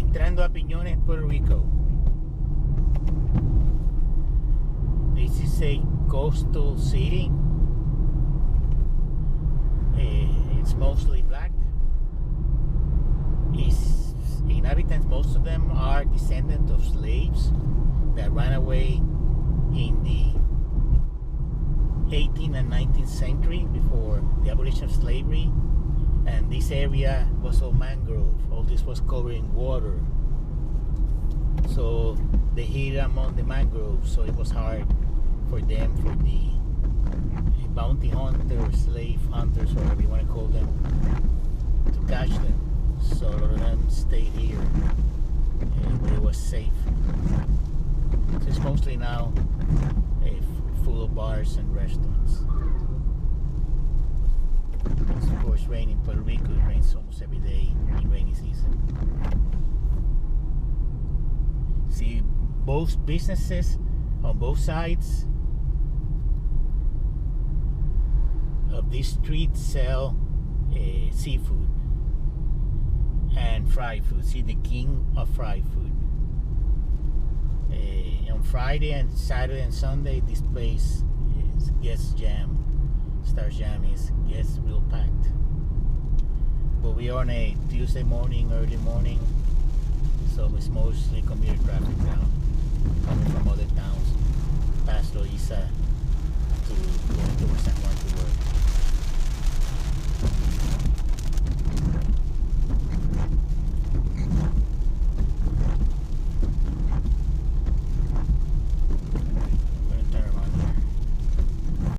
entrando a Piñones, Puerto Rico. This is a coastal city. It's mostly black. Its inhabitants, most of them are descendants of slaves that ran away in the 18th and 19th century before the abolition of slavery. And this area was all mangrove. All this was covered in water. So they hid among the mangroves, so it was hard for them, for the bounty hunters, slave hunters, whatever you want to call them, to catch them. So a lot of them stayed here, but it was safe. So it's mostly now full of bars and restaurants. It's of course rain in Puerto Rico. It rains almost every day in rainy season. See, both businesses on both sides of this street sell seafood and fried food. See, the king of fried food. On Friday and Saturday and Sunday, this place gets jammed. Starts jamming, gets real packed. But we are on a Tuesday morning, early morning, so it's mostly commuter traffic now, coming from other towns, past Loiza to going towards San Juan.